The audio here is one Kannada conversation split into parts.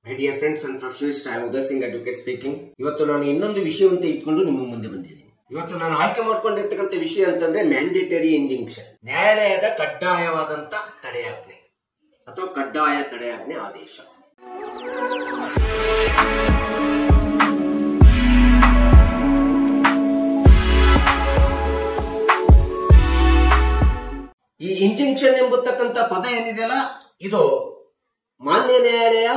Hi dear friends and professionals, I am Uday Singh, advocate speaking. ಇವತ್ತು ನಾನು ಇನ್ನೊಂದು ವಿಷಯವಂತ ಇಟ್ಕೊಂಡು ನಿಮ್ಮ ಮುಂದೆ ಬಂದಿದ್ದೀನಿ. ಇವತ್ತು ನಾನು ಆಯ್ಕೆ ಮಾಡಿಕೊಂಡಿರ್ತಕ್ಕಂಥ ವಿಷಯ ಅಂತಂದ್ರೆ ಮ್ಯಾಂಡೇಟರಿ ಇಂಜಂಕ್ಷನ್, ನ್ಯಾಯಾಲಯದ ಕಡ್ಡಾಯವಾದಂತ ತಡೆಯಾಜ್ಞೆ ಅಥವಾ ಕಡ್ಡಾಯ ತಡೆಯಾಜ್ಞೆ ಆದೇಶ. ಈ ಇಂಜಂಕ್ಷನ್ ಎಂಬತಕ್ಕಂಥ ಪದ ಏನಿದೆಯಲ್ಲ, ಇದು ಮಾನ್ಯ ನ್ಯಾಯಾಲಯ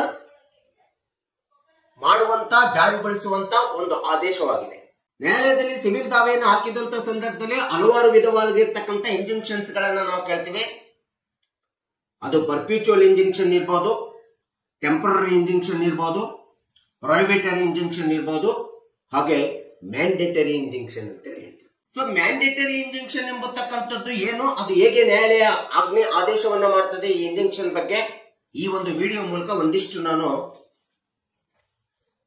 ಮಾಡುವಂತ ಜಾರಿಗೊಳಿಸುವಂತ ಒಂದು ಆದೇಶವಾಗಿದೆ. ನ್ಯಾಯಾಲಯದಲ್ಲಿ ಸಿವಿಲ್ ದಾವೆಯನ್ನು ಹಾಕಿದಂತ ಸಂದರ್ಭದಲ್ಲಿ ಹಲವಾರು ವಿಧವಾಗಿರ್ತಕ್ಕಂಥ ಇಂಜಂಕ್ಷನ್ಸ್ ಗಳನ್ನ ನಾವು ಕೇಳ್ತೀವಿ. ಅದು ಪರ್ಪಿಚುವಲ್ ಇಂಜಂಕ್ಷನ್ ಇರ್ಬೋದು, ಟೆಂಪರರಿ ಇಂಜಂಕ್ಷನ್ ಇರ್ಬೋದು, ಪ್ರೊಹಿಬಿಟರಿ ಇಂಜಂಕ್ಷನ್ ಇರ್ಬೋದು, ಹಾಗೆ ಮ್ಯಾಂಡೇಟರಿ ಇಂಜಂಕ್ಷನ್ ಅಂತ ಹೇಳ್ತೀವಿ. ಸೊ ಮ್ಯಾಂಡೇಟರಿ ಇಂಜಂಕ್ಷನ್ ಎಂಬತಕ್ಕಂಥದ್ದು ಏನು, ಅದು ಹೇಗೆ ನ್ಯಾಯಾಲಯ ಆದೇಶವನ್ನ ಮಾಡ್ತದೆ ಈ ಇಂಜಂಕ್ಷನ್ ಬಗ್ಗೆ ಈ ಒಂದು ವಿಡಿಯೋ ಮೂಲಕ ಒಂದಿಷ್ಟು ನಾನು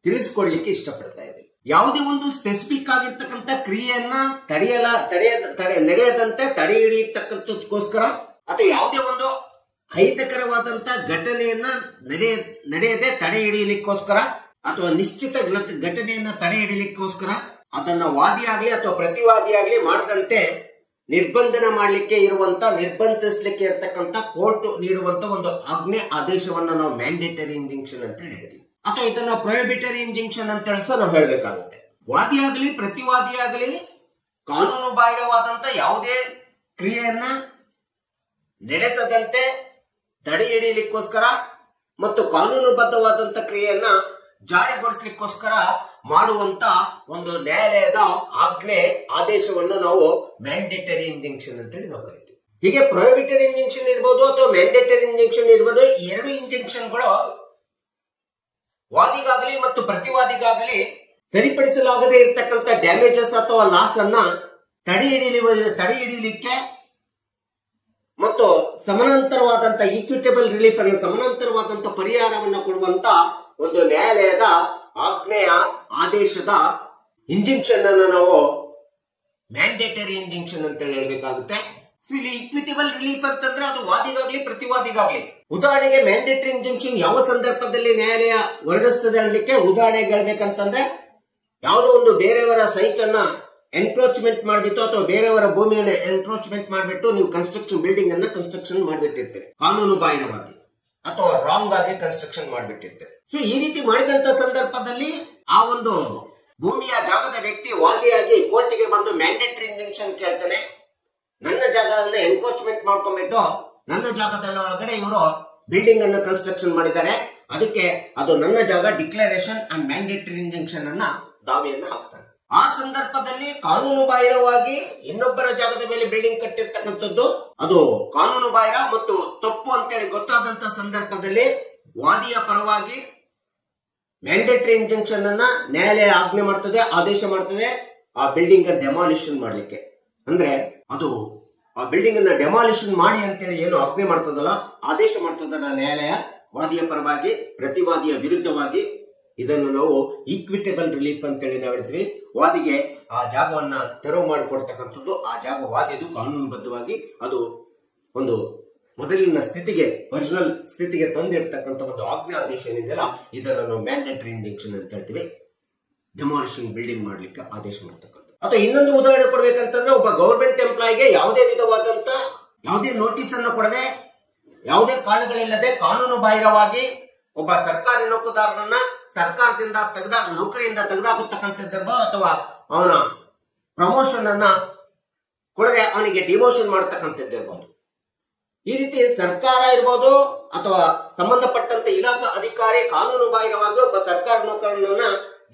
ತಿಳಿಸ್ಕೊಡ್ಲಿಕ್ಕೆ ಇಷ್ಟಪಡ್ತಾ ಇದ್ದೀನಿ. ಯಾವುದೇ ಒಂದು ಸ್ಪೆಸಿಫಿಕ್ ಆಗಿರ್ತಕ್ಕಂಥ ಕ್ರಿಯೆಯನ್ನ ನಡೆಯದಂತೆ ತಡೆ ಹಿಡಿಯತಕ್ಕಂಥದಕ್ಕೋಸ್ಕರ ಅಥವಾ ಯಾವುದೇ ಒಂದು ಅಹಿತಕರವಾದಂತ ಘಟನೆಯನ್ನ ನಡೆಯದೆ ತಡೆ ಹಿಡಿಯಲಿಕ್ಕೋಸ್ಕರ ಅಥವಾ ನಿಶ್ಚಿತ ಘಟನೆಯನ್ನ ತಡೆ ಹಿಡಿಯಲಿಕ್ಕೋಸ್ಕರ ಅದನ್ನ ವಾದಿಯಾಗ್ಲಿ ಅಥವಾ ಪ್ರತಿವಾದಿಯಾಗ್ಲಿ ಮಾಡದಂತೆ ನಿರ್ಬಂಧನ ಮಾಡಲಿಕ್ಕೆ ನಿರ್ಬಂಧಿಸಲಿಕ್ಕೆ ಇರತಕ್ಕಂತ ಕೋರ್ಟ್ ನೀಡುವಂತ ಒಂದು ಆಜ್ಞೆ ಆದೇಶವನ್ನ ನಾವು ಮ್ಯಾಂಡೇಟರಿ ಇಂಜಂಕ್ಷನ್ ಅಂತ ಹೇಳ್ತೀವಿ. ಅಥವಾ ಇದನ್ನ ಪ್ರೊಹಿಬಿಟರಿ ಇಂಜಂಕ್ಷನ್ ಅಂತ ಹೇಳಿ ನಾವು ಹೇಳಬೇಕಾಗುತ್ತೆ. ವಾದಿಯಾಗಲಿ ಪ್ರತಿವಾದಿಯಾಗಲಿ ಕಾನೂನು ಬಾಹಿರವಾದಂತ ಯಾವುದೇ ಕ್ರಿಯೆಯನ್ನ ನಡೆಸದಂತೆ ತಡೆ ಹಿಡಿಯಲಿಕ್ಕೋಸ್ಕರ ಮತ್ತು ಕಾನೂನುಬದ್ಧವಾದಂತ ಕ್ರಿಯೆಯನ್ನ ಜಾರಿಗೊಳಿಸಲಿಕ್ಕೋಸ್ಕರ ಮಾಡುವಂತ ಒಂದು ನ್ಯಾಯಾಲಯದ ಆಜ್ಞೆ ಆದೇಶವನ್ನು ನಾವು ಮ್ಯಾಂಡೇಟರಿ ಇಂಜಂಕ್ಷನ್ ಅಂತೇಳಿ ನಾವು ಕರಿತೀವಿ. ಹೀಗೆ ಪ್ರೊಹಿಬಿಟರಿ ಇಂಜಂಕ್ಷನ್ ಇರ್ಬೋದು ಅಥವಾ ಮ್ಯಾಂಡೇಟರಿ ಇಂಜಂಕ್ಷನ್ ಇರ್ಬೋದು, ಈ ಎರಡು ಇಂಜಂಕ್ಷನ್ಗಳು ವಾದಿಗಾಗಲಿ ಮತ್ತು ಪ್ರತಿವಾದಿಗಾಗಲಿ ಸರಿಪಡಿಸಲಾಗದೇ ಇರತಕ್ಕಂಥ ಡ್ಯಾಮೇಜಸ್ ಅಥವಾ ಲಾಸ್ ಅನ್ನ ತಡೆ ಹಿಡಿಯಲಿಕ್ಕೆ ಮತ್ತು ಸಮಾನಾಂತರವಾದಂತ ಈಕ್ವಿಟೇಬಲ್ ರಿಲೀಫ್ ಅನ್ನು ಸಮಾನಾಂತರವಾದಂತ ಪರಿಹಾರವನ್ನು ಕೊಡುವಂತ ಒಂದು ನ್ಯಾಯಾಲಯದ ಆಜ್ಞೆಯ ಆದೇಶದ ಇಂಜಂಕ್ಷನ್ ಅನ್ನು ನಾವು ಮ್ಯಾಂಡೇಟರಿ ಇಂಜಂಕ್ಷನ್ ಅಂತ ಹೇಳಬೇಕಾಗುತ್ತೆ. ಇಲ್ಲಿ ಈಕ್ವಿಟೇಬಲ್ ರಿಲೀಫ್ ಅಂತಂದ್ರೆ ಅದು ವಾದಿಗಾಗ್ಲಿ ಪ್ರತಿವಾದಿಗಾಗ್ಲಿ. ಉದಾಹರಣೆಗೆ ಮ್ಯಾಂಡೇಟರಿ ಇಂಜಂಕ್ಷನ್ ಯಾವ ಸಂದರ್ಭದಲ್ಲಿ ನ್ಯಾಯಾಲಯ ಹೊರಡಿಸ್ತದೆ ಅನ್ನಲಿಕ್ಕೆ ಉದಾಹರಣೆಗೆ ಹೇಳ್ಬೇಕಂತಂದ್ರೆ, ಯಾವುದೋ ಒಂದು ಬೇರೆಯವರ ಸೈಟ್ ಅನ್ನ ಎನ್ಕ್ರೋಚ್ಮೆಂಟ್ ಮಾಡಿಬಿಟ್ಟು ಅಥವಾ ಬೇರೆಯವರ ಭೂಮಿಯನ್ನು ಎನ್ಕ್ರೋಚ್ಮೆಂಟ್ ಮಾಡಿಬಿಟ್ಟು ನೀವು ಬಿಲ್ಡಿಂಗ್ ಅನ್ನ ಕನ್ಸ್ಟ್ರಕ್ಷನ್ ಮಾಡಿಬಿಟ್ಟಿರ್ತೀರಿ ಕಾನೂನು ಬಾಹಿರವಾಗಿ ಅಥವಾ ರಾಂಗ್ ಆಗಿ ಕನ್ಸ್ಟ್ರಕ್ಷನ್ ಮಾಡಿಬಿಟ್ಟಿರ್ತೀರಿ. ಸೊ ಈ ರೀತಿ ಮಾಡಿದಂತ ಸಂದರ್ಭದಲ್ಲಿ ಆ ಒಂದು ಭೂಮಿಯ ಜಾಗದ ವ್ಯಕ್ತಿ ವಾದಿಯಾಗಿ ಕೋರ್ಟಿಗೆ ಬಂದು ಮ್ಯಾಂಡೇಟರಿ ಇಂಜಂಕ್ಷನ್ ಕೇಳ್ತಾನೆ. ನನ್ನ ಜಾಗವನ್ನ ಎನ್ಕ್ರೋಚ್ಮೆಂಟ್ ಮಾಡ್ಕೊಂಡ್ಬಿಟ್ಟು ನನ್ನ ಜಾಗದ ಒಳಗಡೆ ಇವರು ಬಿಲ್ಡಿಂಗ್ ಅನ್ನು ಕನ್ಸ್ಟ್ರಕ್ಷನ್ ಮಾಡಿದ್ದಾರೆ, ಅದಕ್ಕೆ ಅದು ನನ್ನ ಜಾಗ, ಡಿಕ್ಲರೇಷನ್ ಅಂಡ್ ಮ್ಯಾಂಡೇಟರಿ ಇಂಜಂಕ್ಷನ್ ಅನ್ನ ದಾವೆಯನ್ನು ಹಾಕ್ತಾನೆ. ಆ ಸಂದರ್ಭದಲ್ಲಿ ಕಾನೂನು ಬಾಹಿರವಾಗಿ ಇನ್ನೊಬ್ಬರ ಜಾಗದ ಮೇಲೆ ಬಿಲ್ಡಿಂಗ್ ಕಟ್ಟಿರ್ತಕ್ಕಂಥದ್ದು ಅದು ಕಾನೂನು ಬಾಹಿರ ಮತ್ತು ತಪ್ಪು ಅಂತೇಳಿ ಗೊತ್ತಾದಂತ ಸಂದರ್ಭದಲ್ಲಿ ವಾದಿಯ ಪರವಾಗಿ ಮ್ಯಾಂಡೇಟರಿ ಇಂಜಂಕ್ಷನ್ ಅನ್ನ ನ್ಯಾಯಾಲಯ ಆಜ್ಞೆ ಮಾಡ್ತದೆ, ಆದೇಶ ಮಾಡ್ತದೆ ಆ ಬಿಲ್ಡಿಂಗ್ ಡೆಮಾಲಿಷನ್ ಮಾಡ್ಲಿಕ್ಕೆ. ಅಂದ್ರೆ ಅದು ಆ ಬಿಲ್ಡಿಂಗ್ ಅನ್ನ ಡೆಮಾಲಿಷನ್ ಮಾಡಿ ಅಂತೇಳಿ ಏನು ಆಜ್ಞೆ ಮಾಡ್ತದಲ್ಲ, ಆದೇಶ ಮಾಡ್ತದಲ್ಲ ನ್ಯಾಯಾಲಯ ವಾದಿಯ ಪರವಾಗಿ ಪ್ರತಿವಾದಿಯ ವಿರುದ್ಧವಾಗಿ, ಇದನ್ನು ನಾವು ಈಕ್ವಿಟೇಬಲ್ ರಿಲೀಫ್ ಅಂತೇಳಿ ನಾವು ಹೇಳ್ತೀವಿ. ವಾದಿಗೆ ಆ ಜಾಗವನ್ನ ತೆರವು ಮಾಡಿಕೊಡ್ತಕ್ಕಂಥದ್ದು, ಆ ಜಾಗ ವಾದಿದು ಕಾನೂನುಬದ್ಧವಾಗಿ ಅದು ಒಂದು ಮೊದಲಿನ ಸ್ಥಿತಿಗೆ, ಒರಿಜಿನಲ್ ಸ್ಥಿತಿಗೆ ತಂದಿಡ್ತಕ್ಕಂಥ ಒಂದು ಆಜ್ಞೆ ಆದೇಶ ಏನಿದೆಯಲ್ಲ, ಇದನ್ನು ನಾವು ಮ್ಯಾಂಡೇಟರಿ ಇಂಜಂಕ್ಷನ್ ಅಂತ ಹೇಳ್ತೀವಿ. ಡೆಮಾಲಿಷಿಂಗ್ ಬಿಲ್ಡಿಂಗ್ ಮಾಡ್ಲಿಕ್ಕೆ ಆದೇಶ ಮಾಡ್ತಕ್ಕಂಥ. ಅಥವಾ ಇನ್ನೊಂದು ಉದಾಹರಣೆ ಕೊಡ್ಬೇಕಂತಂದ್ರೆ, ಒಬ್ಬ ಗವರ್ಮೆಂಟ್ ಎಂಪ್ಲಾಯಿಗೆ ಯಾವುದೇ ವಿಧವಾದಂತ ಯಾವುದೇ ನೋಟಿಸ್ ಅನ್ನು ಕೊಡದೆ, ಯಾವುದೇ ಕಾರಣಗಳಿಲ್ಲದೆ ಕಾನೂನು ಬಾಹಿರವಾಗಿ ಒಬ್ಬ ಸರ್ಕಾರಿ ನೌಕರದಾರನನ್ನ ಸರ್ಕಾರದಿಂದ ನೌಕರಿಯಿಂದ ತೆಗೆದಾಕತಕ್ಕಂಥದ್ದು ಅಥವಾ ಅವನ ಪ್ರಮೋಷನ್ ಅನ್ನ ಕೊಡದೆ ಅವನಿಗೆ ಡಿಮೋಷನ್ ಮಾಡತಕ್ಕಂಥದ್ದಿರ್ಬೋದು. ಈ ರೀತಿ ಸರ್ಕಾರ ಇರ್ಬೋದು ಅಥವಾ ಸಂಬಂಧಪಟ್ಟಂತ ಇಲಾಖಾ ಅಧಿಕಾರಿ ಕಾನೂನು ಬಾಹಿರವಾಗಿ ಒಬ್ಬ ಸರ್ಕಾರಿ ನೌಕರನನ್ನ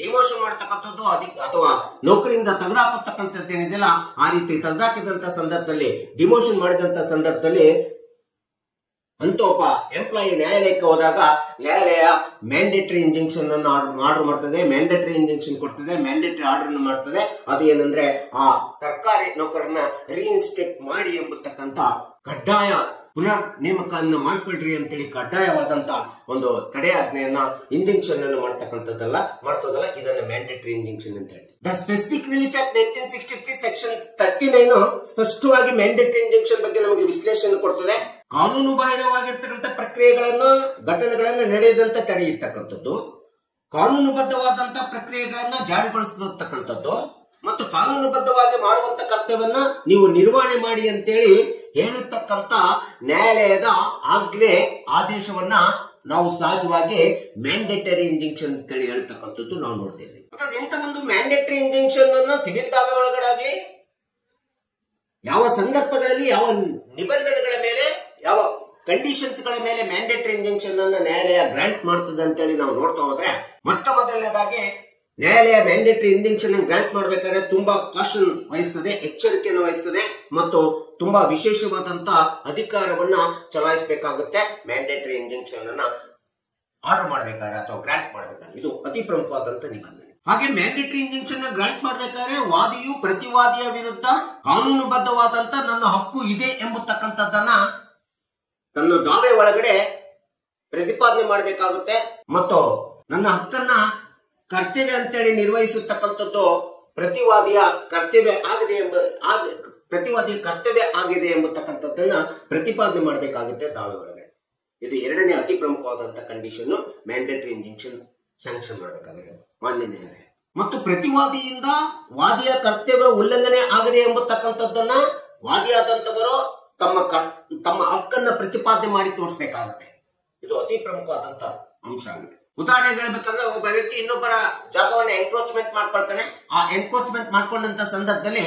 ಡಿಮೋಷನ್ ಮಾಡತಕ್ಕಂಥದ್ದು ಅಥವಾ ನೌಕರಿಯಿಂದ ತೆಗೆದಾಕತಕ್ಕಂಥದ್ದು ಏನಿದೆಯಲ್ಲ, ಆ ರೀತಿ ತೆಗೆದಾಕಿದಂತ ಸಂದರ್ಭದಲ್ಲಿ, ಡಿಮೋಷನ್ ಮಾಡಿದಂತ ಸಂದರ್ಭದಲ್ಲಿ ಅಂತ ಒಬ್ಬ ಎಂಪ್ಲಾಯಿ ನ್ಯಾಯಾಲಯಕ್ಕೆ ಹೋದಾಗ ನ್ಯಾಯಾಲಯ ಮ್ಯಾಂಡೇಟರಿ ಇಂಜಂಕ್ಷನ್ ಅನ್ನು ಆರ್ಡರ್ ಮಾಡ್ತದೆ, ಮ್ಯಾಂಡೇಟರಿ ಇಂಜಂಕ್ಷನ್ ಕೊಡ್ತದೆ, ಮ್ಯಾಂಡೇಟರಿ ಆರ್ಡರ್ ಮಾಡ್ತದೆ. ಅದು ಏನಂದ್ರೆ ಆ ಸರ್ಕಾರಿ ನೌಕರನ್ನ ರೀಇನ್ಸ್ಟೇಟ್ ಮಾಡಿ ಎಂಬತಕ್ಕಂತ ಕಡ್ಡಾಯ ಪುನರ್ ನೇಮಕವನ್ನು ಮಾಡ್ಕೊಳ್ರಿ ಅಂತೇಳಿ ಕಡ್ಡಾಯವಾದಂತ ಒಂದು ತಡೆಯಾಜ್ಞೆಯನ್ನ ಇಂಜಂಕ್ಷನ್ ಅನ್ನು ಮಾಡ್ತಕ್ಕಂಥದ್ದಲ್ಲ ಇದನ್ನ ಮ್ಯಾಂಡೇಟರಿ ಇಂಜಂಕ್ಷನ್ ಅಂತ ಹೇಳ್ತೀವಿ. The specific relief act 1963 section 39 ಸ್ಪಷ್ಟವಾಗಿ ಮ್ಯಾಂಡೇಟರಿ ಇಂಜಂಕ್ಷನ್ ಬಗ್ಗೆ ನಮಗೆ ವಿಶ್ಲೇಷಣೆ ಕೊಡ್ತದೆ. ಕಾನೂನು ಬಾಹಿರವಾಗಿರ್ತಕ್ಕಂಥ ಪ್ರಕ್ರಿಯೆಗಳನ್ನ ಘಟನೆಗಳನ್ನ ನಡೆಯದಂತ ತಡೆಯತಕ್ಕಂಥದ್ದು, ಕಾನೂನುಬದ್ಧವಾದಂತ ಪ್ರಕ್ರಿಯೆಗಳನ್ನ ಜಾರಿಗೊಳಿಸತಕ್ಕಂಥದ್ದು ಮತ್ತು ಕಾನೂನುಬದ್ಧವಾಗಿ ಮಾಡುವಂತ ಕರ್ತವ್ಯವನ್ನ ನೀವು ನಿರ್ವಹಣೆ ಮಾಡಿ ಅಂತೇಳಿ ಹೇಳತಕ್ಕಂತ ನ್ಯಾಯಾಲಯದ ಆಜ್ಞೆ ಆದೇಶವನ್ನ ನಾವು ಸಹಜವಾಗಿ ಮ್ಯಾಂಡೇಟರಿ ಇಂಜಂಕ್ಷನ್ ಅಂತೇಳಿ ಹೇಳ್ತಕ್ಕಂಥದ್ದು ನಾವು ನೋಡ್ತೇವೆ. ಇಂಥ ಒಂದು ಮ್ಯಾಂಡೇಟರಿ ಇಂಜಂಕ್ಷನ್ ಅನ್ನ ಸಿವಿಲ್ ದಾವೆ ಒಳಗಡೆ ಆಗ್ಲಿ, ಯಾವ ಸಂದರ್ಭಗಳಲ್ಲಿ ಯಾವ ನಿಬಂಧನೆಗಳ ಮೇಲೆ ಯಾವ ಕಂಡೀಷನ್ಸ್ ಗಳ ಮೇಲೆ ಮ್ಯಾಂಡೇಟರಿ ಇಂಜಂಕ್ಷನ್ ಅನ್ನ ನ್ಯಾಯಾಲಯ ಗ್ರಾಂಟ್ ಮಾಡ್ತದೆ ಅಂತೇಳಿ ನಾವು ನೋಡ್ತಾ ಹೋದ್ರೆ, ಮೊಟ್ಟ ಮೊದಲನೇದಾಗಿ ನ್ಯಾಯಾಲಯ ಮ್ಯಾಂಡೇಟರಿ ಇಂಜಂಕ್ಷನ್ ಗ್ರಾಂಟ್ ಮಾಡಬೇಕಾದ್ರೆ ತುಂಬಾ ಕಾಷನ್ ವಹಿಸ್ತದೆ, ಎಚ್ಚರಿಕೆಯನ್ನು ವಹಿಸ್ತದೆ ಮತ್ತು ತುಂಬಾ ವಿಶೇಷವಾದಂತ ಅಧಿಕಾರವನ್ನ ಚಲಾಯಿಸಬೇಕಾಗುತ್ತೆ. ಮ್ಯಾಂಡೇಟರಿ ಇಂಜಂಕ್ಷನ್ ಅನ್ನ ಆರ್ಡರ್ ಮಾಡಬೇಕಾದ್ರೆ ಅಥವಾ ಗ್ರಾಂಟ್ ಮಾಡಬೇಕಾದ್ರೆ ಇದು ಅತಿ ಪ್ರಮುಖವಾದಂತ ನಿಬಂಧನೆ. ಹಾಗೆ ಮ್ಯಾಂಡೇಟರಿ ಇಂಜಂಕ್ಷನ್ ಗ್ರಾಂಟ್ ಮಾಡಬೇಕಾದ್ರೆ ವಾದಿಯು ಪ್ರತಿವಾದಿಯ ವಿರುದ್ಧ ಕಾನೂನುಬದ್ಧವಾದಂತ ನನ್ನ ಹಕ್ಕು ಇದೆ ಎಂಬತಕ್ಕಂಥದ್ದನ್ನ ತನ್ನ ದಾವೆ ಒಳಗಡೆ ಪ್ರತಿಪಾದನೆ ಮಾಡಬೇಕಾಗುತ್ತೆ ಮತ್ತು ನನ್ನ ಹಕ್ಕನ್ನ ಕರ್ತವ್ಯ ಅಂತೇಳಿ ನಿರ್ವಹಿಸತಕ್ಕಂಥದ್ದು ಪ್ರತಿವಾದಿಯ ಕರ್ತವ್ಯ ಆಗಿದೆ ಎಂಬತಕ್ಕಂಥದ್ದನ್ನ ಪ್ರತಿಪಾದನೆ ಮಾಡಬೇಕಾಗುತ್ತೆ ದಾವೆ ಒಳಗಡೆ. ಇದು ಎರಡನೇ ಅತಿ ಪ್ರಮುಖವಾದಂತ ಕಂಡೀಷನ್ ಮ್ಯಾಂಡೇಟರಿ ಇಂಜಂಕ್ಷನ್ ಸ್ಯಾಂಕ್ಷನ್ ಮಾಡಬೇಕಾದ್ರೆ ಮಾನ್ಯ ನ್ಯಾಯಾಲಯ. ಮತ್ತು ಪ್ರತಿವಾದಿಯಿಂದ ವಾದಿಯ ಕರ್ತವ್ಯ ಉಲ್ಲಂಘನೆ ಆಗದೆ ಎಂಬತಕ್ಕಂಥದ್ದನ್ನ ವಾದಿಯಾದಂತವರು ತಮ್ಮ ಹಕ್ಕನ್ನ ಪ್ರತಿಪಾದನೆ ಮಾಡಿ ತೋರಿಸಬೇಕಾಗುತ್ತೆ. ಇದು ಅತಿ ಪ್ರಮುಖವಾದಂತ ಅಂಶ ಆಗಿದೆ. ಉದಾಹರಣೆಗೆ ಹೇಳ್ಬೇಕಂದ್ರೆ ಒಬ್ಬ ವ್ಯಕ್ತಿ ಇನ್ನೊಬ್ಬರ ಜಾಗವನ್ನು ಎನ್ಕ್ರೋಚ್ಮೆಂಟ್ ಮಾಡ್ಕೊಳ್ತಾನೆ. ಆ ಎನ್ಕ್ರೋಚ್ಮೆಂಟ್ ಮಾಡ್ಕೊಂಡಂತ ಸಂದರ್ಭದಲ್ಲಿ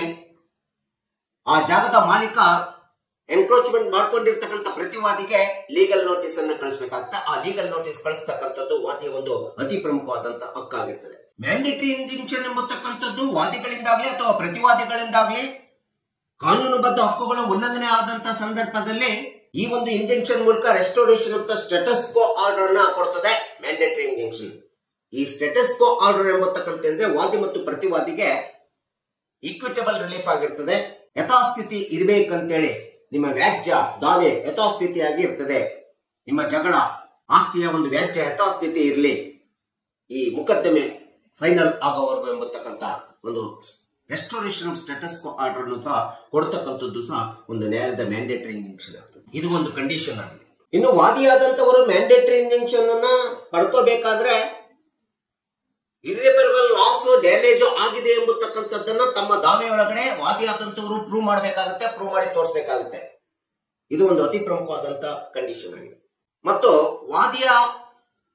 ಆ ಜಾಗದ ಮಾಲೀಕ ಎನ್ಕ್ರೋಚ್ಮೆಂಟ್ ಮಾಡ್ಕೊಂಡಿರ್ತಕ್ಕಂಥ ಪ್ರತಿವಾದಿಗೆ ಲೀಗಲ್ ನೋಟಿಸ್ ಅನ್ನು ಕಳಿಸಬೇಕಾಗುತ್ತೆ. ಆ ಲೀಗಲ್ ನೋಟಿಸ್ ಕಳಿಸ್ತಕ್ಕಂಥದ್ದು ವಾದಿಯ ಒಂದು ಅತಿ ಪ್ರಮುಖವಾದಂತ ಹಕ್ಕಾಗಿರ್ತದೆ. ಮ್ಯಾಂಡೇಟರಿ ಇಂಜಂಕ್ಷನ್ ಎಂಬತಕ್ಕಂಥದ್ದು ವಾದಿಗಳಿಂದಾಗ್ಲಿ ಅಥವಾ ಪ್ರತಿವಾದಿಗಳಿಂದಾಗ್ಲಿ ಕಾನೂನುಬದ್ಧ ಹಕ್ಕುಗಳ ಉಲ್ಲಂಘನೆ ಆದಂತ ಸಂದರ್ಭದಲ್ಲಿ ಈ ಒಂದು ಇಂಜಂಕ್ಷನ್ ಮೂಲಕ restoration of the status quo order ಅನ್ನ ಕೊಡ್ತದೆ ಮ್ಯಾಂಡೇಟರಿ ಇಂಜಂಕ್ಷನ್. ಈ ಸ್ಟೇಟಸ್ ಕೋ ಆರ್ಡರ್ ಎಂಬತಕ್ಕಂಥ ವಾದಿ ಮತ್ತು ಪ್ರತಿವಾದಿಗೆ ಈಕ್ವಿಟಬಲ್ ರಿಲೀಫ್ ಆಗಿರ್ತದೆ. ಯಥಾಸ್ಥಿತಿ ಇರಬೇಕಂತೇಳಿ ನಿಮ್ಮ ವ್ಯಾಜ್ಯ ದಾವೆ ಯಥಾಸ್ಥಿತಿಯಾಗಿ ಇರ್ತದೆ. ನಿಮ್ಮ ಜಗಳ ಆಸ್ತಿಯ ಒಂದು ವ್ಯಾಜ್ಯ ಯಥಾಸ್ಥಿತಿ ಇರಲಿ, ಈ ಮುಕದ್ದಮೆ ಫೈನಲ್ ಆಗೋವರೆಗೂ ಎಂಬತಕ್ಕಂಥ ಒಂದು restoration of status quo order ಸಹ ಕೊಡ್ತಕ್ಕಂಥದ್ದು ಸಹ ಒಂದು ನ್ಯಾಯಾಲಯದ ಮ್ಯಾಂಡೇಟರಿ ಇಂಜಂಕ್ಷನ್ ಆಗ್ತದೆ. ಇದು ಒಂದು ಕಂಡೀಷನ್ ಆಗಿದೆ. ಇನ್ನು ವಾದಿಯಾದಂತವರು ಮ್ಯಾಂಡೇಟರಿ ಇಂಜಂಕ್ಷನ್ ಅನ್ನ ಪಡ್ಕೋಬೇಕಾದ್ರೆ ಇರ್ರಿಪೇರಬಲ್ ಲಾಸ್ ಡ್ಯಾಮೇಜ್ ಆಗಿದೆ ಎಂಬತಕ್ಕಂಥದ್ದನ್ನ ತಮ್ಮ ದಾವೆಯೊಳಗಡೆ ವಾದಿಯಾದಂತವರು ಪ್ರೂವ್ ಮಾಡಬೇಕಾಗುತ್ತೆ, ಪ್ರೂವ್ ಮಾಡಿ ತೋರಿಸಬೇಕಾಗುತ್ತೆ. ಇದು ಒಂದು ಅತಿ ಪ್ರಮುಖವಾದಂತ ಕಂಡೀಷನ್ ಆಗಿದೆ. ಮತ್ತು ವಾದಿಯ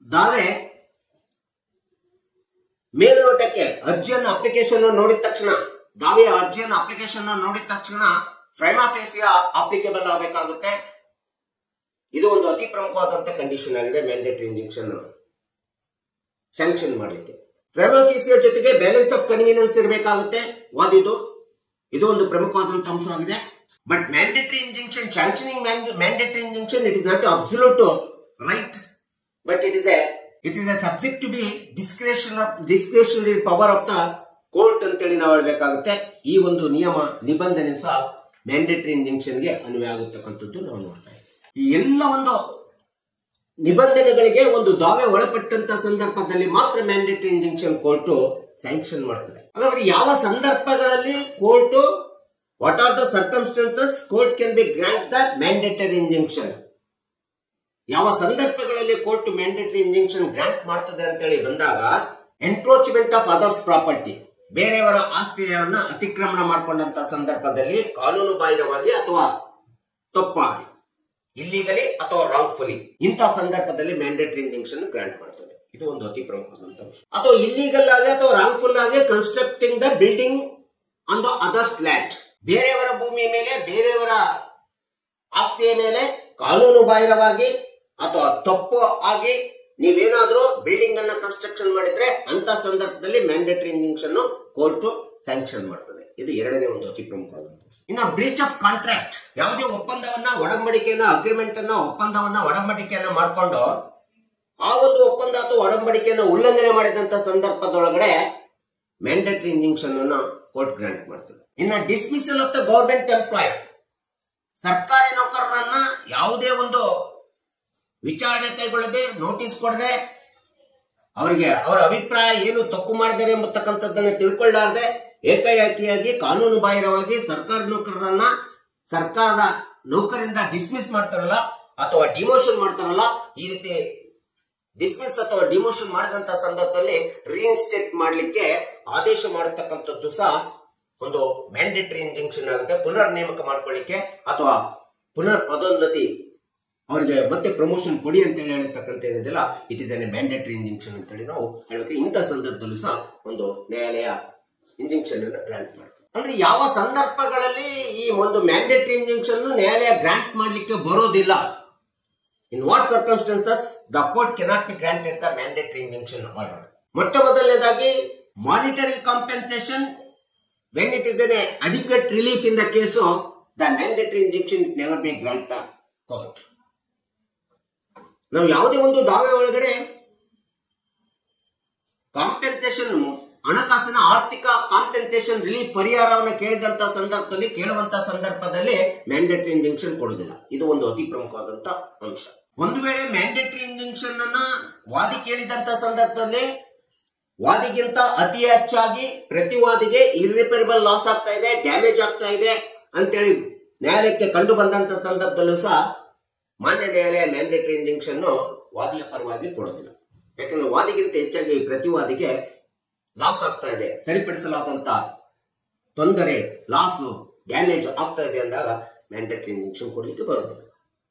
ದಾವೆ ಮೇಲ್ನೋಟಕ್ಕೆ ಅರ್ಜಿಯನ್ನು ಅಪ್ಲಿಕೇಶನ್ ನೋಡಿದ ತಕ್ಷಣ, ದಾವೆಯ ಅರ್ಜಿಯನ್ನು ಅಪ್ಲಿಕೇಶನ್ ನೋಡಿದ ತಕ್ಷಣ ಪ್ರೈಮಾ ಫೇಸಿಯ ಅಪ್ಲಿಕೇಬಲ್ ಆಗಬೇಕಾಗುತ್ತೆ. ಇದು ಒಂದು ಅತಿ ಪ್ರಮುಖವಾದಂತ ಕಂಡೀಷನ್ ಆಗಿದೆ ಮ್ಯಾಂಡೇಟರಿ ಇಂಜಂಕ್ಷನ್ ಸ್ಯಾಂಕ್ಷನ್ ಮಾಡಲಿಕ್ಕೆ. ಪ್ರೈಮಾ ಫೇಸಿಯ ಜೊತೆಗೆ ಬ್ಯಾಲೆನ್ಸ್ ಆಫ್ ಕನ್ವೀನಿಯನ್ಸ್ ಇರಬೇಕಾಗುತ್ತೆ ವಾದಿದು. ಇದು ಒಂದು ಪ್ರಮುಖವಾದಂತ ಅಂಶವಾಗಿದೆ. But mandatory injunction sanctioning mandatory injunction it is not absolute right, but it is a subject to be discretionary power of the court ಅಂತೇಳಿ ನಾವು ಹೇಳಬೇಕಾಗುತ್ತೆ. ಈ ಒಂದು ನಿಯಮ ನಿಬಂಧನೆ ಸಹ ಮ್ಯಾಂಡೇಟರಿ ಇಂಜಂಕ್ಷನ್ಗೆ ಅನ್ವಯ ಆಗುತ್ತಕ್ಕಂಥದ್ದು ನಾವು ನೋಡ್ತಾ ಇದ್ದೀವಿ. ಈ ಎಲ್ಲ ಒಂದು ನಿಬಂಧನೆಗಳಿಗೆ ಒಂದು ದಾವೆ ಒಳಪಟ್ಟಂತ ಸಂದರ್ಭದಲ್ಲಿ ಮಾತ್ರ ಮ್ಯಾಂಡೇಟರಿ ಇಂಜಂಕ್ಷನ್ ಕೋರ್ಟ್ ಸ್ಯಾಂಕ್ಷನ್ ಮಾಡ್ತದೆ. ಹಾಗಾದ್ರೆ ಯಾವ ಸಂದರ್ಭಗಳಲ್ಲಿ court, what are the circumstances court can be grant the mandatory injunction, ಯಾವ ಸಂದರ್ಭಗಳಲ್ಲಿ ಕೋರ್ಟ್ ಮ್ಯಾಂಡೇಟರಿ ಇಂಜಂಕ್ಷನ್ ಗ್ರಾಂಟ್ ಮಾಡ್ತದೆ ಅಂತೇಳಿ ಬಂದಾಗ, ಎನ್ಕ್ರೋಚ್ಮೆಂಟ್ ಆಫ್ ಅದರ್ಸ್ ಪ್ರಾಪರ್ಟಿ, ಬೇರೆಯವರ ಆಸ್ತಿಯನ್ನ ಅತಿಕ್ರಮಣ ಮಾಡಿಕೊಂಡಂತ ಸಂದರ್ಭದಲ್ಲಿ ಕಾನೂನು ಬಾಹಿರವಾಗಿ ಅಥವಾ ತಪ್ಪಾಗಿ, ಇಲ್ಲಿಗಲಿ ಅಥವಾ ರಾಂಗ್ಫುಲಿ, ಇಂತಹ ಸಂದರ್ಭದಲ್ಲಿ ಮ್ಯಾಂಡೇಟರಿ ಇಂಜಂಕ್ಷನ್ ಗ್ರಾಂಟ್ ಮಾಡ್ತದೆ. ಇದು ಒಂದು ಅತಿ ಪ್ರಮುಖವಾದಂತ ಅಂಶ. ಅಥವಾ ಇಲ್ಲಿಗಲ್ ಆಗಿ ಅಥವಾ ರಾಂಗ್ಫುಲ್ ಆಗಿ constructing the building on the others land, ಬೇರೆಯವರ ಭೂಮಿಯ ಮೇಲೆ ಬೇರೆಯವರ ಆಸ್ತಿಯ ಮೇಲೆ ಕಾನೂನು ಬಾಹಿರವಾಗಿ ಅಥವಾ ತಪ್ಪು ಆಗಿ ನೀವೇನಾದ್ರೂ ಬಿಲ್ಡಿಂಗ್ ಅನ್ನ ಕನ್ಸ್ಟ್ರಕ್ಷನ್ ಮಾಡಿದ್ರೆ ಅಂತ ಸಂದರ್ಭದಲ್ಲಿ ಮ್ಯಾಂಡೇಟರಿ ಇಂಜಂಕ್ಷನ್ ಕೋರ್ಟ್ ಸ್ಯಾಂಕ್ಷನ್ ಮಾಡ್ತದೆ. ಇದು ಎರಡನೇ ಒಂದು ಅತಿ ಪ್ರಮುಖವಾದಂತ. ಇನ್ನು ಬ್ರೀಚ್ ಆಫ್ ಕಾಂಟ್ರಾಕ್ಟ್, ಯಾವುದೇ ಒಪ್ಪಂದವನ್ನ ಒಡಂಬಡಿಕೆಯನ್ನ ಅಗ್ರಿಮೆಂಟ್ ಅನ್ನ ಒಪ್ಪಂದವನ್ನ ಒಡಂಬಡಿಕೆಯನ್ನ ಮಾಡಿಕೊಂಡು ಆ ಒಂದು ಒಪ್ಪಂದ ಅಥವಾ ಒಡಂಬಡಿಕೆಯನ್ನು ಉಲ್ಲಂಘನೆ ಮಾಡಿದಂತ ಸಂದರ್ಭದೊಳಗಡೆ ಮ್ಯಾಂಡೇಟರಿ ಇಂಜಂಕ್ಷನ್ ಅನ್ನ ಕೋರ್ಟ್ ಗ್ರಾಂಟ್ ಮಾಡ್ತದೆ. ಇನ್ನು dismissal of the government employee, ಸರ್ಕಾರಿ ನೌಕರರನ್ನ ಯಾವುದೇ ಒಂದು ವಿಚಾರಣೆ ಕೈಗೊಳ್ಳದೆ, ನೋಟಿಸ್ ಕೊಡದೆ, ಅವರಿಗೆ ಅವರ ಅಭಿಪ್ರಾಯ ಏನು ತಪ್ಪು ಮಾಡಿದ್ದಾರೆ ಎಂಬತಕ್ಕಂಥದ್ದನ್ನು ತಿಳ್ಕೊಳ್ಳಾರ್ದೆ ಏಕಾಏಕಿಯಾಗಿ ಕಾನೂನು ಬಾಹಿರವಾಗಿ ಸರ್ಕಾರಿ ನೌಕರರನ್ನ ಸರ್ಕಾರದ ನೌಕರಿಂದ ಡಿಸ್ಮಿಸ್ ಮಾಡ್ತಾರಲ್ಲ ಅಥವಾ ಡಿಮೋಷನ್ ಮಾಡ್ತಾರಲ್ಲ, ಈ ರೀತಿ ಡಿಸ್ಮಿಸ್ ಅಥವಾ ಡಿಮೋಷನ್ ಮಾಡಿದಂತ ಸಂದರ್ಭದಲ್ಲಿ ರೀಇನ್ಸ್ಟೇಟ್ ಮಾಡ್ಲಿಕ್ಕೆ ಆದೇಶ ಮಾಡತಕ್ಕಂಥದ್ದು ಸಹ ಒಂದು ಮ್ಯಾಂಡೇಟರಿ ಇಂಜಂಕ್ಷನ್ ಆಗುತ್ತೆ. ಪುನರ್ ನೇಮಕ ಮಾಡ್ಕೊಳ್ಳಿಕ್ಕೆ ಅಥವಾ ಪುನರ್ ಪದೋನ್ನತಿ ಅವರಿಗೆ ಮತ್ತೆ ಪ್ರಮೋಷನ್ ಕೊಡಿ ಅಂತ ಹೇಳಿ ಹೇಳ್ತಕ್ಕಂಥ ಏನಿದೆಯಲ್ಲ, it is N mandatory injunction ಅಂತ ಹೇಳಿ ನಾವು ಹೇಳಬೇಕು. ಇಂಥ ಸಂದರ್ಭದಲ್ಲೂ ಸಹ ಒಂದು ನ್ಯಾಯಾಲಯ ಇಂಜಂಕ್ಷನ್ ಅನ್ನು ಗ್ರಾಂಟ್ ಮಾಡ್ತಾರೆ. ಅಂದ್ರೆ ಯಾವ ಸಂದರ್ಭಗಳಲ್ಲಿ ಈ ಒಂದು ಮ್ಯಾಂಡೇಟರಿ ಇಂಜಂಕ್ಷನ್ ನ್ಯಾಯಾಲಯ ಗ್ರಾಂಟ್ ಮಾಡ್ಲಿಕ್ಕೆ ಬರೋದಿಲ್ಲ? In what circumstances the court cannot be granted the mandatory injunction order. ಮೊಟ್ಟ ಮೊದಲನೇದಾಗಿ monetary compensation when it is an adequate relief in the case of the mandatory injunction, it never be grant the court. ನಾವು ಯಾವುದೇ ಒಂದು ದಾವೆ ಒಳಗಡೆ ಕಾಂಪೆನ್ಸೇಷನ್, ಹಣಕಾಸಿನ ಆರ್ಥಿಕ ಕಾಂಪೆನ್ಸೇಷನ್ ರಿಲೀಫ್ ಪರಿಹಾರವನ್ನು ಕೇಳುವಂತ ಸಂದರ್ಭದಲ್ಲಿ ಮ್ಯಾಂಡೇಟರಿ ಇಂಜಂಕ್ಷನ್ ಕೊಡುವುದಿಲ್ಲ. ಇದು ಒಂದು ಅತಿ ಪ್ರಮುಖವಾದಂತ ಅಂಶ. ಒಂದು ವೇಳೆ ಮ್ಯಾಂಡೇಟರಿ ಇಂಜಂಕ್ಷನ್ ಅನ್ನ ವಾದಿ ಕೇಳಿದಂತ ಸಂದರ್ಭದಲ್ಲಿ ವಾದಿಗಿಂತ ಅತಿ ಹೆಚ್ಚಾಗಿ ಪ್ರತಿವಾದಿಗೆ ಇರ್ರಿಪೇರಬಲ್ ಲಾಸ್ ಆಗ್ತಾ ಇದೆ, ಡ್ಯಾಮೇಜ್ ಆಗ್ತಾ ಇದೆ ಅಂತೇಳಿ ನ್ಯಾಯಾಲಯಕ್ಕೆ ಕಂಡು ಬಂದಂತ ಸಂದರ್ಭದಲ್ಲೂ ಸಹ ಮಾನ್ಯ ನ್ಯಾಯಾಲಯ ಮ್ಯಾಂಡೇಟರಿ ಇಂಜಂಕ್ಷನ್ ವಾದಿಯ ಪರವಾಗಿ ಕೊಡೋದಿಲ್ಲ. ಯಾಕಂದ್ರೆ ವಾದಿಗಿಂತ ಹೆಚ್ಚಾಗಿ ಪ್ರತಿವಾದಿಗೆ ಲಾಸ್ ಆಗ್ತಾ ಇದೆ, ಸರಿಪಡಿಸಲಾದಂತ ತೊಂದರೆ, ಲಾಸ್, ಡ್ಯಾಮೇಜ್ ಆಗ್ತಾ ಇದೆ ಅಂದಾಗ ಮ್ಯಾಂಡೇಟರಿ ಇಂಜಂಕ್ಷನ್ ಕೊಡ್ಲಿಕ್ಕೆ ಬರೋದಿಲ್ಲ.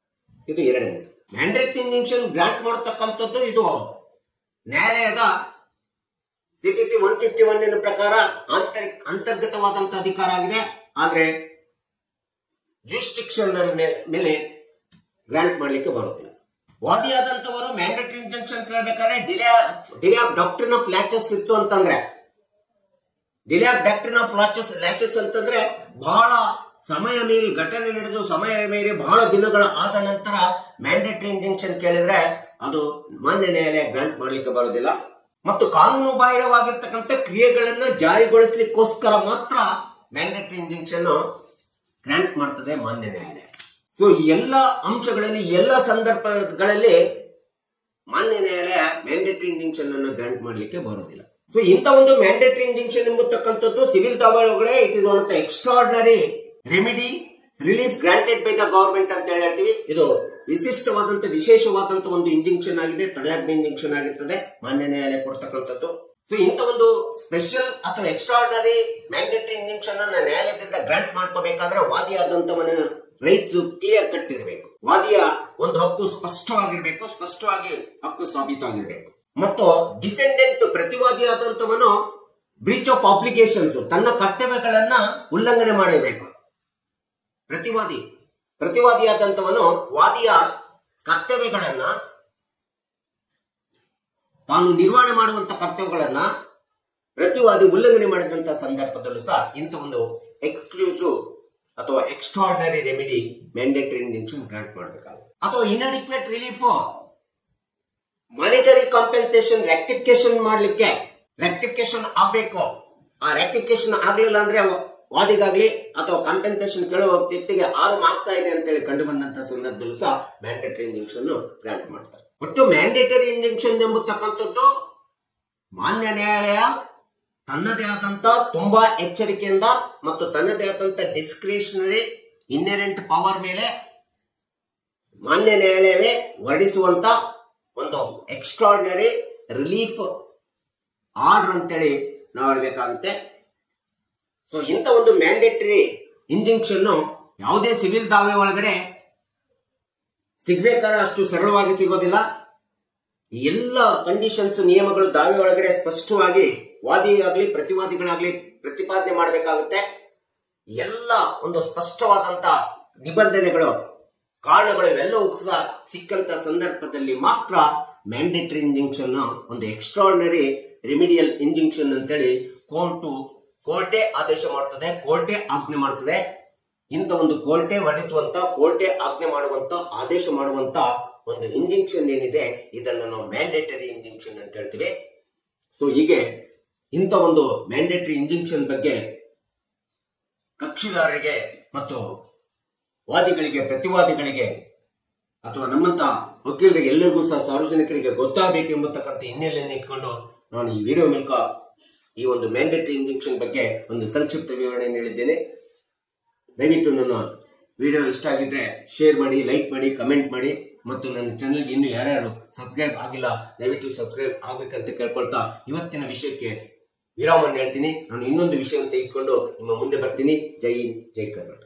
ಇದು ಎರಡನೇ. ಮ್ಯಾಂಡೇಟರಿ ಇಂಜಂಕ್ಷನ್ ಗ್ರಾಂಟ್ ಮಾಡತಕ್ಕಂಥದ್ದು ಇದು ನ್ಯಾಯಾಲಯದ ಸಿಪಿಸಿ 151 ಪ್ರಕಾರ ಅಂತರ್ಗತವಾದಂತಹ ಅಧಿಕಾರ ಆಗಿದೆ. ಆದ್ರೆ ಜುರಿಸ್ಡಿಕ್ಷನ್ ಮೇಲೆ ಗ್ರಾಂಟ್ ಮಾಡ್ಲಿಕ್ಕೆ ಬರುತ್ತಿಲ್ಲ. ವಾದಿಯಾದಂತವರು ಮ್ಯಾಂಡೇಟರಿ ಇಂಜಂಕ್ಷನ್ ಕೇಳಬೇಕಾದ್ರೆ delay of doctrine of laches ಇತ್ತು ಅಂತಂದ್ರೆ, delay of doctrine of laches ಅಂತಂದ್ರೆ ಬಹಳ ಸಮಯ ಮೀರಿ ಘಟನೆ ನಡೆದು ಸಮಯ ಮೀರಿ ಬಹಳ ದಿನಗಳ ಆದ ನಂತರ ಮ್ಯಾಂಡೇಟರಿ ಇಂಜಂಕ್ಷನ್ ಕೇಳಿದ್ರೆ ಅದು ಮಾನ್ಯ ನ್ಯಾಯಾಲಯ ಗ್ರಾಂಟ್ ಮಾಡ್ಲಿಕ್ಕೆ ಬರೋದಿಲ್ಲ. ಮತ್ತು ಕಾನೂನು ಬಾಹಿರವಾಗಿರ್ತಕ್ಕಂಥ ಕ್ರಿಯೆಗಳನ್ನ ಜಾರಿಗೊಳಿಸಲಿಕ್ಕೋಸ್ಕರ ಮಾತ್ರ ಮ್ಯಾಂಡೇಟರಿ ಇಂಜಂಕ್ಷನ್ ಗ್ರಾಂಟ್ ಮಾಡ್ತದೆ ಮಾನ್ಯ ನ್ಯಾಯಾಲಯ. ಸೊ ಎಲ್ಲ ಅಂಶಗಳಲ್ಲಿ, ಎಲ್ಲ ಸಂದರ್ಭಗಳಲ್ಲಿ ಮಾನ್ಯ ನ್ಯಾಯಾಲಯ ಮ್ಯಾಂಡೇಟರಿ ಇಂಜಂಕ್ಷನ್ ಅನ್ನು ಗ್ರಾಂಟ್ ಮಾಡ್ಲಿಕ್ಕೆ ಬರೋದಿಲ್ಲ. ಸೊ ಇಂಥ ಒಂದು ಮ್ಯಾಂಡೇಟರಿ ಇಂಜಂಕ್ಷನ್ ಎಂಬತಕ್ಕಂಥದ್ದು ಸಿವಿಲ್ ದಾವೆ ಒಳಗಡೆ it is one of the extraordinary remedy relief granted by the government ಅಂತ ಹೇಳ್ತೀವಿ. ಇದು ವಿಶಿಷ್ಟವಾದಂತ ವಿಶೇಷವಾದಂತ ಒಂದು ಇಂಜಂಕ್ಷನ್ ಆಗಿದೆ, ತಡೆಯಾಜ್ಞೆ ಇಂಜಂಕ್ಷನ್ ಆಗಿರ್ತದೆ ಮಾನ್ಯ ನ್ಯಾಯಾಲಯ ಕೊಡ್ತಕ್ಕಂಥದ್ದು. ಸೊ ಇಂಥ ಒಂದು ಸ್ಪೆಷಲ್ ಅಥವಾ ಎಕ್ಸ್ಟ್ರಾರ್ಡಿನರಿ ಮ್ಯಾಂಡೇಟರಿ ಇಂಜಂಕ್ಷನ್ ಅನ್ನ ನ್ಯಾಯಾಲಯದಿಂದ ಗ್ರಾಂಟ್ ಮಾಡ್ಕೋಬೇಕಾದ್ರೆ ವಾದಿಯಾದಂತವನ ರೈಟ್ಸ್ ಕ್ಲಿಯರ್ ಕಟ್ ಇರಬೇಕು, ವಾದಿಯ ಒಂದು ಹಕ್ಕು ಸ್ಪಷ್ಟವಾಗಿರ್ಬೇಕು, ಸ್ಪಷ್ಟವಾಗಿ ಹಕ್ಕು ಸಾಬೀತಾಗಿರ್ಬೇಕು. ಮತ್ತು ಡಿಫೆಂಡೆಂಟ್ ಪ್ರತಿವಾದಿಯಾದಂತವನು ಬ್ರೀಚ್ ಆಫ್ ಆಬ್ಲಿಗೇಷನ್ಸ್, ತನ್ನ ಕರ್ತವ್ಯಗಳನ್ನ ಉಲ್ಲಂಘನೆ ಮಾಡಬೇಕು. ಪ್ರತಿವಾದಿಯಾದಂತವನು ವಾದಿಯ ಕರ್ತವ್ಯಗಳನ್ನ, ತಾನು ನಿರ್ವಹಣೆ ಮಾಡುವಂತ ಕರ್ತವ್ಯಗಳನ್ನ ಪ್ರತಿವಾದಿ ಉಲ್ಲಂಘನೆ ಮಾಡಿದಂತ ಸಂದರ್ಭದಲ್ಲೂ ಸಹ ಇಂಥ ಒಂದು ಎಕ್ಸ್ಕ್ಲೂಸಿವ್ ಅಥವಾ extraordinary remedy mandatory injunction grant ಮಾಡಬೇಕಾಗುತ್ತೆ. ಅಥವಾ inadequate relief, monetary compensation rectification ಮಾಡ್ಲಿಕ್ಕೆ ರೆಕ್ಟಿಫಿಕೇಶನ್ ಆಗ್ಬೇಕು. ಆ ರೆಕ್ಟಿಫಿಕೇಶನ್ ಆಗ್ಲಿಲ್ಲ ಅಂದ್ರೆ ವಾದಿಗಾಗ್ಲಿ ಅಥವಾ ಕಾಂಪೆನ್ಸೇಷನ್ ಕೇಳುವ ವ್ಯಕ್ತಿಗೆ ಆರು ಆಗ್ತಾ ಇದೆ ಅಂತ ಹೇಳಿ ಕಂಡು ಬಂದಂತ ಸಂದರ್ಭದಲ್ಲೂ ಸಹ ಮ್ಯಾಂಡೇಟರಿ ಇಂಜಂಕ್ಷನ್ ಗ್ರಾಂಟ್ ಮಾಡ್ತಾರೆ. ಒಟ್ಟು ಮ್ಯಾಂಡೇಟರಿ ಇಂಜಂಕ್ಷನ್ ಎಂಬತಕ್ಕಂಥದ್ದು ಮಾನ್ಯ ನ್ಯಾಯಾಲಯ ತನ್ನದೇ ಆದಂತ ತುಂಬಾ ಎಚ್ಚರಿಕೆಯಿಂದ ಮತ್ತು ತನ್ನದೇ ಆದಂತ ಡಿಸ್ಕ್ರಿಷನರಿ ಇನ್ನೆರೆಂಟ್ ಪವರ್ ಮೇಲೆ ಮಾನ್ಯ ನ್ಯಾಯಾಲಯವೇ ಹೊರಡಿಸುವಂತ ಒಂದು ಎಕ್ಸ್ಟ್ರಾರ್ಡಿನರಿ ರಿಲೀಫ್ ಆರ್ಡರ್ ಅಂತೇಳಿ ನಾವು ಹೇಳಬೇಕಾಗುತ್ತೆ. ಸೊ ಇಂಥ ಒಂದು ಮ್ಯಾಂಡೇಟರಿ ಇಂಜಂಕ್ಷನ್ ಯಾವುದೇ ಸಿವಿಲ್ ದಾವೆ ಒಳಗಡೆ ಸಿಗ್ಬೇಕಾದ್ರೆ ಅಷ್ಟು ಸರಳವಾಗಿ ಸಿಗೋದಿಲ್ಲ. ಎಲ್ಲ ಕಂಡೀಷನ್ಸ್, ನಿಯಮಗಳು ದಾವೆ ಒಳಗಡೆ ಸ್ಪಷ್ಟವಾಗಿ ವಾದಿಯಾಗ್ಲಿ ಪ್ರತಿವಾದಿಗಳಾಗ್ಲಿ ಪ್ರತಿಪಾದನೆ ಮಾಡಬೇಕಾಗುತ್ತೆ. ಎಲ್ಲ ಒಂದು ಸ್ಪಷ್ಟವಾದಂತ ನಿಬಂಧನೆಗಳು, ಕಾರಣಗಳು ಇವೆಲ್ಲವೂ ಸಹ ಸಿಕ್ಕಂತ ಸಂದರ್ಭದಲ್ಲಿ ಮಾತ್ರ ಮ್ಯಾಂಡೇಟರಿ ಇಂಜಂಕ್ಷನ್ ಒಂದು ಎಕ್ಸ್ಟ್ರಾರ್ಡಿನರಿ ರೆಮಿಡಿಯಲ್ ಇಂಜಂಕ್ಷನ್ ಅಂತೇಳಿ ಕೋರ್ಟೇ ಆದೇಶ ಮಾಡ್ತದೆ, ಕೋರ್ಟೇ ಆಜ್ಞೆ ಮಾಡ್ತದೆ. ಇಂಥ ಒಂದು ಕೋರ್ಟೇ ಹೊರಡಿಸುವಂತ, ಕೋರ್ಟೇ ಆಜ್ಞೆ ಮಾಡುವಂತ, ಆದೇಶ ಮಾಡುವಂತ ಒಂದು ಇಂಜಂಕ್ಷನ್ ಏನಿದೆ ಇದನ್ನು ನಾವು ಮ್ಯಾಂಡೇಟರಿ ಇಂಜಂಕ್ಷನ್ ಅಂತ ಹೇಳ್ತೀವಿ. ಸೊ ಹೀಗೆ ಇಂಥ ಒಂದು ಮ್ಯಾಂಡೇಟರಿ ಇಂಜಂಕ್ಷನ್ ಬಗ್ಗೆ ಕಕ್ಷಿದಾರರಿಗೆ ಮತ್ತು ವಾದಿಗಳಿಗೆ, ಪ್ರತಿವಾದಿಗಳಿಗೆ ಅಥವಾ ನಮ್ಮಂತ ವಕೀಲರಿಗೆ ಎಲ್ಲರಿಗೂ ಸಹ ಸಾರ್ವಜನಿಕರಿಗೆ ಗೊತ್ತಾಗಬೇಕು ಎಂಬತಕ್ಕಂಥ ಹಿನ್ನೆಲೆಯನ್ನು ಇಟ್ಕೊಂಡು ನಾನು ಈ ವಿಡಿಯೋ ಮೂಲಕ ಈ ಒಂದು ಮ್ಯಾಂಡೇಟರಿ ಇಂಜಂಕ್ಷನ್ ಬಗ್ಗೆ ಒಂದು ಸಂಕ್ಷಿಪ್ತ ವಿವರಣೆ ನೀಡಿದ್ದೇನೆ. ದಯವಿಟ್ಟು ನನ್ನ ವಿಡಿಯೋ ಇಷ್ಟ ಆಗಿದ್ರೆ ಶೇರ್ ಮಾಡಿ, ಲೈಕ್ ಮಾಡಿ, ಕಮೆಂಟ್ ಮಾಡಿ ಮತ್ತು ನನ್ನ ಚಾನೆಲ್ಗೆ ಇನ್ನು ಯಾರ್ಯಾರು ಸಬ್ಸ್ಕ್ರೈಬ್ ಆಗಿಲ್ಲ ದಯವಿಟ್ಟು ಸಬ್ಸ್ಕ್ರೈಬ್ ಆಗ್ಬೇಕಂತ ಕೇಳ್ಕೊಳ್ತಾ ಇವತ್ತಿನ ವಿಷಯಕ್ಕೆ ವಿರಾಮವನ್ನು ಹೇಳ್ತೀನಿ. ನಾನು ಇನ್ನೊಂದು ವಿಷಯವನ್ನು ತೆಗೆದುಕೊಂಡು ನಿಮ್ಮ ಮುಂದೆ ಬರ್ತೀನಿ. ಜೈ ಹಿಂದ್, ಜೈ ಕರ್ನಾಟಕ.